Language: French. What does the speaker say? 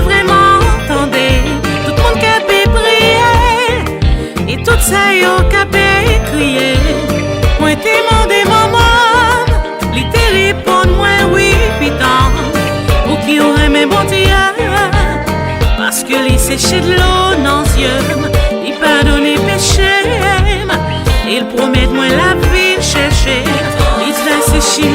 vraiment entendez, tout le monde qui a pu prier, et tout ça yo qui a pu crier. Moi t'ai demandé maman, li te répondre moi oui, putain, pour qui aurait mes bon Dieu, parce que li séché de l'eau dans les yeux, il pardonne péché, il promet moi la vie chercher, il fait sécher